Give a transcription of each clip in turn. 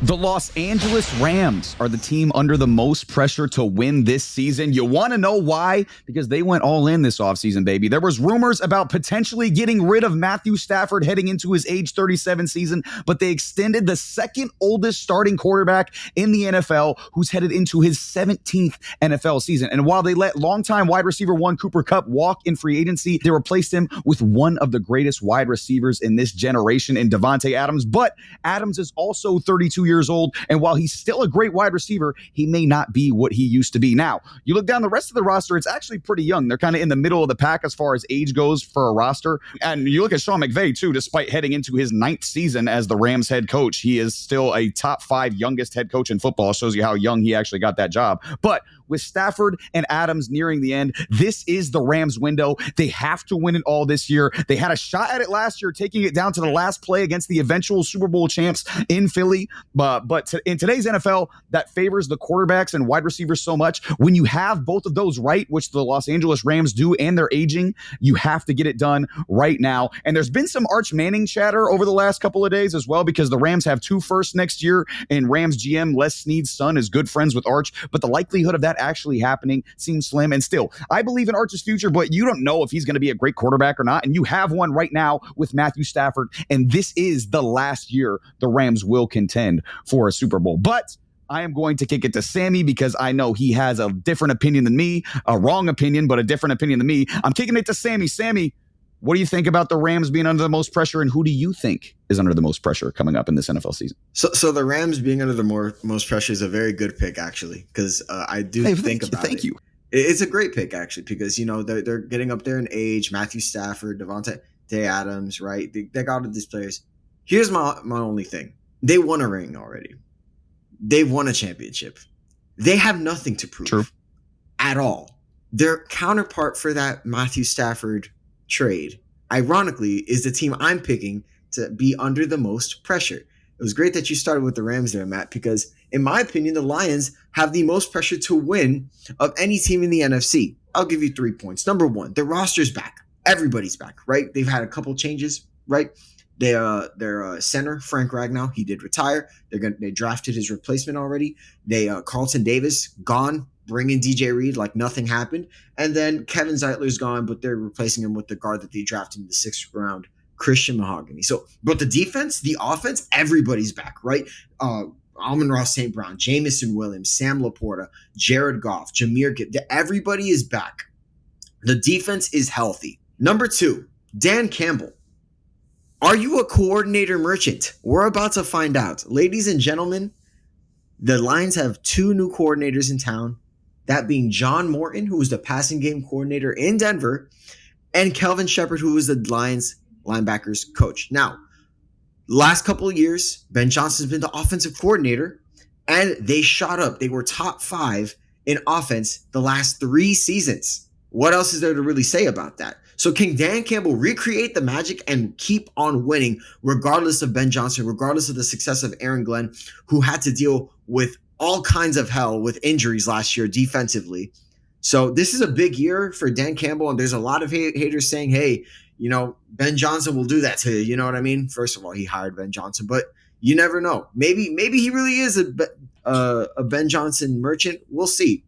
The Los Angeles Rams are the team under the most pressure to win this season. You want to know why? Because they went all in this offseason, baby. There was rumors about potentially getting rid of Matthew Stafford heading into his age 37 season, but they extended the second oldest starting quarterback in the NFL, who's headed into his 17th NFL season. And while they let longtime wide receiver one Cooper Kupp walk in free agency, they replaced him with one of the greatest wide receivers in this generation in Davante Adams. But Adams is also 32 years old, and while he's still a great wide receiver, he may not be what he used to be. Now, you look down the rest of the roster, it's actually pretty young. They're kind of in the middle of the pack as far as age goes for a roster. And you look at Sean McVay, too, despite heading into his 9th season as the Rams head coach, he is still a top 5 youngest head coach in football. It shows you how young he actually got that job. But with Stafford and Adams nearing the end, this is the Rams window. They have to win it all this year. They had a shot at it last year, taking it down to the last play against the eventual Super Bowl champs in Philly. But in today's NFL, that favors the quarterbacks and wide receivers so much. When you have both of those right, which the Los Angeles Rams do, and they're aging, you have to get it done right now. And there's been some Arch Manning chatter over the last couple of days as well, because the Rams have 2 firsts next year, and Rams GM Les Snead's son is good friends with Arch. But the likelihood of that actually happening seems slim. And still, I believe in Arch's future, but you don't know if he's going to be a great quarterback or not. And you have one right now with Matthew Stafford. And this is the last year the Rams will contend for a Super Bowl. But I am going to kick it to Sammy because I know he has a different opinion than me, a wrong opinion, but a different opinion than me. I'm kicking it to Sammy. Sammy, what do you think about the Rams being under the most pressure, and who do you think is under the most pressure coming up in this NFL season? So the Rams being under the most pressure is a very good pick, actually, because I do think about it. Thank you. It's a great pick, actually, because, you know, they're getting up there in age. Matthew Stafford, Davante Adams, right? They got all these players. Here's my only thing. They won a ring already. They won a championship. They have nothing to prove at all. Their counterpart for that Matthew Stafford trade, ironically, is the team I'm picking to be under the most pressure. It was great that you started with the Rams there, Matt, because in my opinion, the Lions have the most pressure to win of any team in the NFC. I'll give you 3 points. Number one, their roster's back. Everybody's back, right? They've had a couple changes, right? Their center, Frank Ragnow, he did retire. They drafted his replacement already. Carlton Davis, gone. Bring in DJ Reed like nothing happened. And then Kevin Zeitler's gone, but they're replacing him with the guard that they drafted in the 6th round, Christian Mahogany. So, but the defense, the offense, everybody's back, right? Amon-Ra St. Brown, Jamison Williams, Sam Laporta, Jared Goff, Jameer Gibbs. Everybody is back. The defense is healthy. Number 2, Dan Campbell. Are you a coordinator merchant? We're about to find out. Ladies and gentlemen, the Lions have 2 new coordinators in town. That being John Morton, who was the passing game coordinator in Denver, and Kelvin Shepard, who was the Lions linebackers coach. Now, last couple of years, Ben Johnson's been the offensive coordinator, and they shot up. They were top 5 in offense the last 3 seasons. What else is there to really say about that? So can Dan Campbell recreate the magic and keep on winning regardless of Ben Johnson, regardless of the success of Aaron Glenn, who had to deal with all kinds of hell with injuries last year defensively? So this is a big year for Dan Campbell, and there's a lot of haters saying, hey, you know, Ben Johnson will do that to you. You know what I mean? First of all, he hired Ben Johnson, but you never know. Maybe he really is a Ben Johnson merchant. We'll see.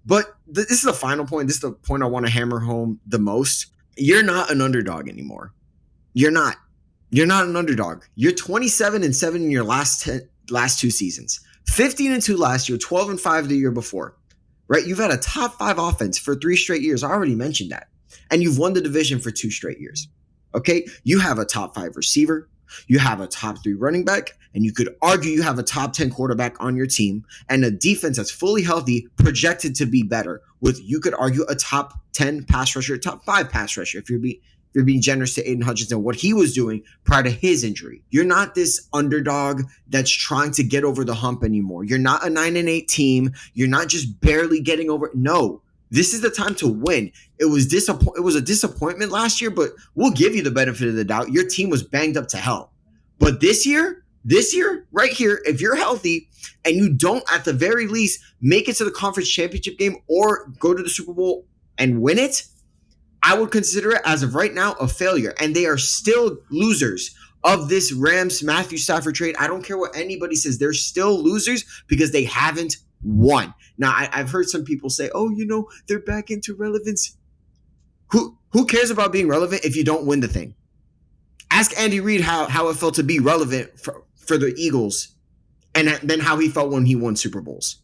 But this is the final point. This is the point I want to hammer home the most. You're not an underdog anymore. You're not an underdog. You're 27-7 in your last 2 seasons. 15-2 last year, 12-5 the year before. Right? You've had a top 5 offense for 3 straight years. I already mentioned that. And you've won the division for 2 straight years. Okay? You have a top 5 receiver. You have a top 3 running back. And you could argue you have a top 10 quarterback on your team and a defense that's fully healthy, projected to be better with, you could argue, a top 10 pass rusher, top 5 pass rusher if you're being generous to Aiden Hutchinson, what he was doing prior to his injury. You're not this underdog that's trying to get over the hump anymore. You're not a 9-8 team. You're not just barely getting over. No, this is the time to win. It was a disappointment last year, but we'll give you the benefit of the doubt. Your team was banged up to hell. But this year, right here, if you're healthy and you don't, at the very least, make it to the conference championship game or go to the Super Bowl and win it, I would consider it, as of right now, a failure. And they are still losers of this Rams Matthew Stafford trade. I don't care what anybody says. They're still losers because they haven't won. Now, I've heard some people say, oh, they're back into relevance. Who cares about being relevant if you don't win the thing? Ask Andy Reid how it felt to be relevant for the Eagles, and then how he felt when he won Super Bowls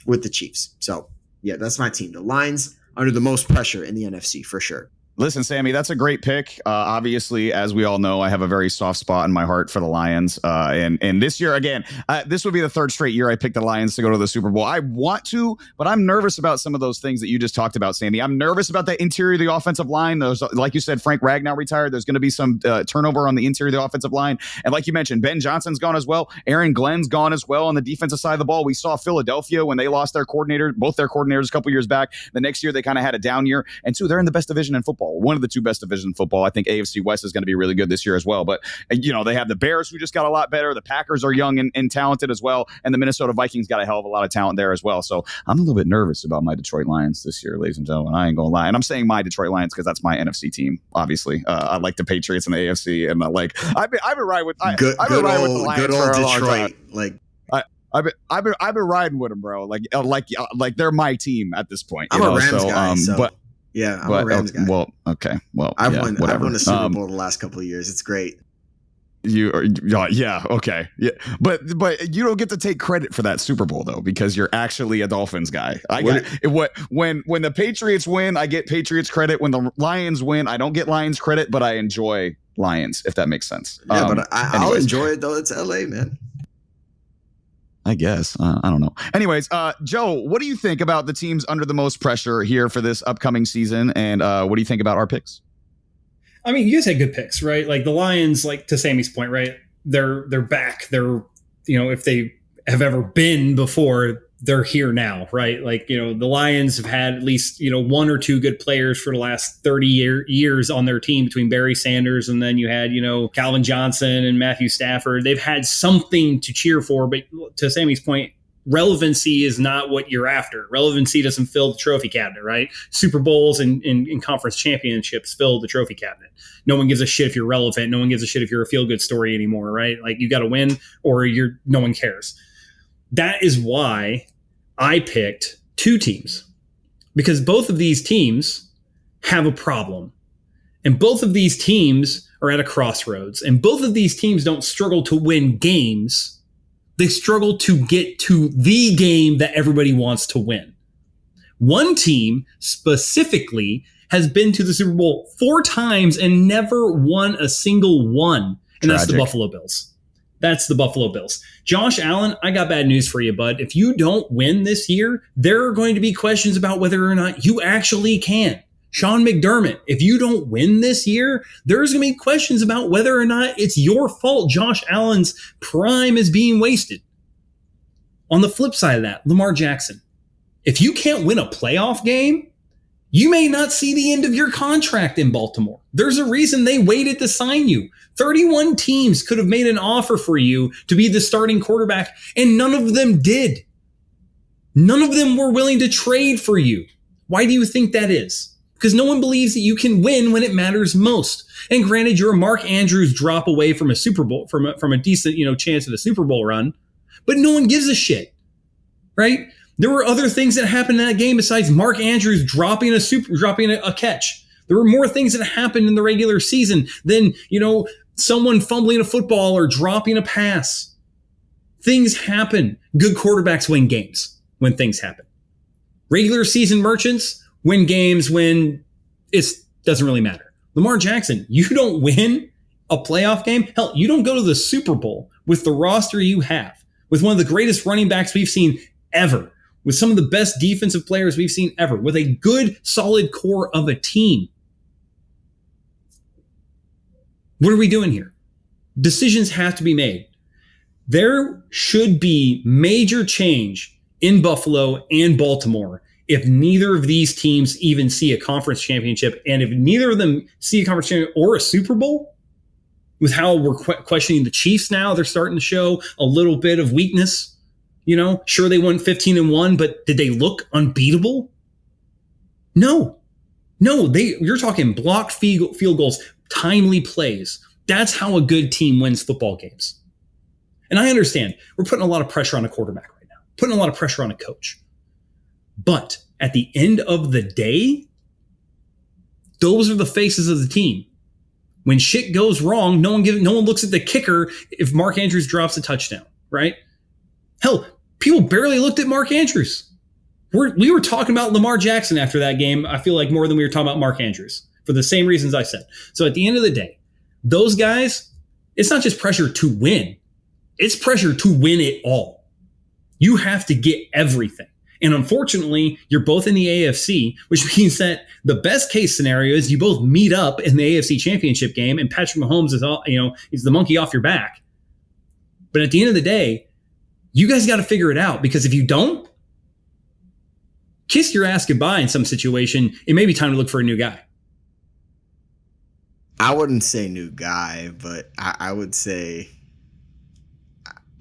with the Chiefs. So, yeah, that's my team. The Lions under the most pressure in the NFC for sure. Listen, Sammy, that's a great pick. Obviously, as we all know, I have a very soft spot in my heart for the Lions. And this year, again, this would be the third straight year I picked the Lions to go to the Super Bowl. I want to, but I'm nervous about some of those things that you just talked about, Sammy. I'm nervous about the interior of the offensive line. Those, like you said, Frank Ragnow retired. There's going to be some turnover on the interior of the offensive line. And like you mentioned, Ben Johnson's gone as well. Aaron Glenn's gone as well on the defensive side of the ball. We saw Philadelphia when they lost their coordinator, both their coordinators a couple years back. The next year, they kind of had a down year. And two, they're in the best division in football. One of the two best division in football. I think AFC West is going to be really good this year as well. But, they have the Bears who just got a lot better. The Packers are young and talented as well. And the Minnesota Vikings got a hell of a lot of talent there as well. So I'm a little bit nervous about my Detroit Lions this year, ladies and gentlemen. I ain't going to lie. And I'm saying my Detroit Lions because that's my NFC team, obviously. I like the Patriots and the AFC. And I've been riding with the Lions good for old a long Detroit. time. I've been riding with them, bro. Like they're my team at this point. I'm a Rams guy, but yeah, I'm a Rams guy. Well, okay. Well, I've won a Super Bowl the last couple of years. It's great. Okay. Yeah. But you don't get to take credit for that Super Bowl though, because you're actually a Dolphins guy. When the Patriots win, I get Patriots credit. When the Lions win, I don't get Lions credit, but I enjoy Lions, if that makes sense. Yeah, but I'll enjoy it though. It's LA, man. I guess. I don't know. Anyways, Joe, what do you think about the teams under the most pressure here for this upcoming season? And what do you think about our picks? I mean, you guys had good picks, right? Like the Lions, like to Sammy's point, right? They're back. They're, if they have ever been before, they're here now, right? Like, the Lions have had at least, one or two good players for the last 30 years on their team between Barry Sanders and then you had, Calvin Johnson and Matthew Stafford. They've had something to cheer for, but to Sammy's point, relevancy is not what you're after. Relevancy doesn't fill the trophy cabinet, right? Super Bowls and conference championships fill the trophy cabinet. No one gives a shit if you're relevant. No one gives a shit if you're a feel-good story anymore, right? Like you got to win or no one cares. That is why I picked two teams, because both of these teams have a problem. And both of these teams are at a crossroads. And both of these teams don't struggle to win games. They struggle to get to the game that everybody wants to win. One team specifically has been to the Super Bowl 4 times and never won a single one. And that's the Buffalo Bills. That's the Buffalo Bills. Josh Allen, I got bad news for you, bud. If you don't win this year, there are going to be questions about whether or not you actually can. Sean McDermott, if you don't win this year, there's going to be questions about whether or not it's your fault Josh Allen's prime is being wasted. On the flip side of that, Lamar Jackson, if you can't win a playoff game, you may not see the end of your contract in Baltimore. There's a reason they waited to sign you. 31 teams could have made an offer for you to be the starting quarterback, and none of them did. None of them were willing to trade for you. Why do you think that is? Because no one believes that you can win when it matters most. And granted, you're a Mark Andrews drop away from a Super Bowl, from a decent, chance at a Super Bowl run, but no one gives a shit, right? There were other things that happened in that game besides Mark Andrews dropping a catch. There were more things that happened in the regular season than, someone fumbling a football or dropping a pass. Things happen. Good quarterbacks win games when things happen. Regular season merchants win games when it doesn't really matter. Lamar Jackson, you don't win a playoff game. Hell, you don't go to the Super Bowl with the roster you have, with one of the greatest running backs we've seen ever, with some of the best defensive players we've seen ever, with a good, solid core of a team. What are we doing here? Decisions have to be made. There should be major change in Buffalo and Baltimore if neither of these teams even see a conference championship, and if neither of them see a conference championship or a Super Bowl. With how we're questioning the Chiefs now, they're starting to show a little bit of weakness. Sure, they won 15-1, but did they look unbeatable? No. You're talking blocked field goals, timely plays, That's how a good team wins football games. And I understand we're putting a lot of pressure on a quarterback right now, putting a lot of pressure on a coach. But at the end of the day, those are the faces of the team. When shit goes wrong, no one looks at the kicker if Mark Andrews drops a touchdown, right? Hell, people barely looked at Mark Andrews. We were talking about Lamar Jackson after that game, I feel like more than we were talking about Mark Andrews for the same reasons I said. So at the end of the day, those guys, it's not just pressure to win. It's pressure to win it all. You have to get everything. And unfortunately, you're both in the AFC, which means that the best case scenario is you both meet up in the AFC Championship game and Patrick Mahomes is he's the monkey off your back. But at the end of the day, you guys got to figure it out, because if you don't, kiss your ass goodbye in some situation. It may be time to look for a new guy. I wouldn't say new guy, but I would say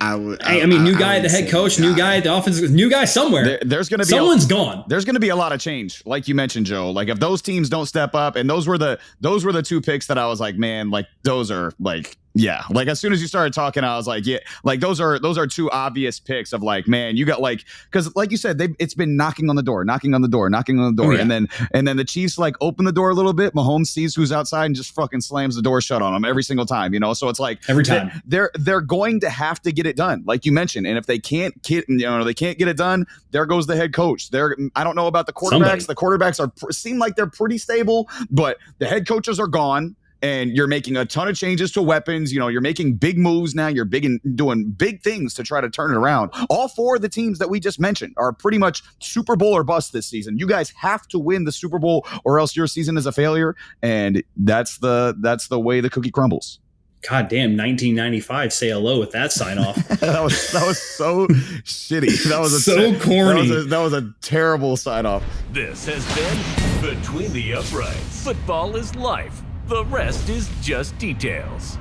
new guy at the head coach, new guy at the offense, new guy somewhere. There's going to be someone's gone. There's going to be a lot of change, like you mentioned, Joe. Like if those teams don't step up, and those were the two picks that I was like, man, like those are like. Yeah, like as soon as you started talking, I was like, yeah, like those are two obvious picks of like, man, you got like, because like you said, it's been knocking on the door, Oh, yeah. and then the Chiefs like open the door a little bit. Mahomes sees who's outside and just fucking slams the door shut on them every single time, So it's like every time they're going to have to get it done, like you mentioned, and if they can't get it done, there goes the head coach. I don't know about the quarterbacks. The quarterbacks seem like they're pretty stable, but the head coaches are gone. And you're making a ton of changes to weapons. You're making big moves now. You're doing big things to try to turn it around. All four of the teams that we just mentioned are pretty much Super Bowl or bust this season. You guys have to win the Super Bowl or else your season is a failure. And that's the way the cookie crumbles. God damn, 1995. Say hello with that sign off. that was so shitty. That was so corny. That was a terrible sign off. This has been Between the Uprights. Football is life. The rest is just details.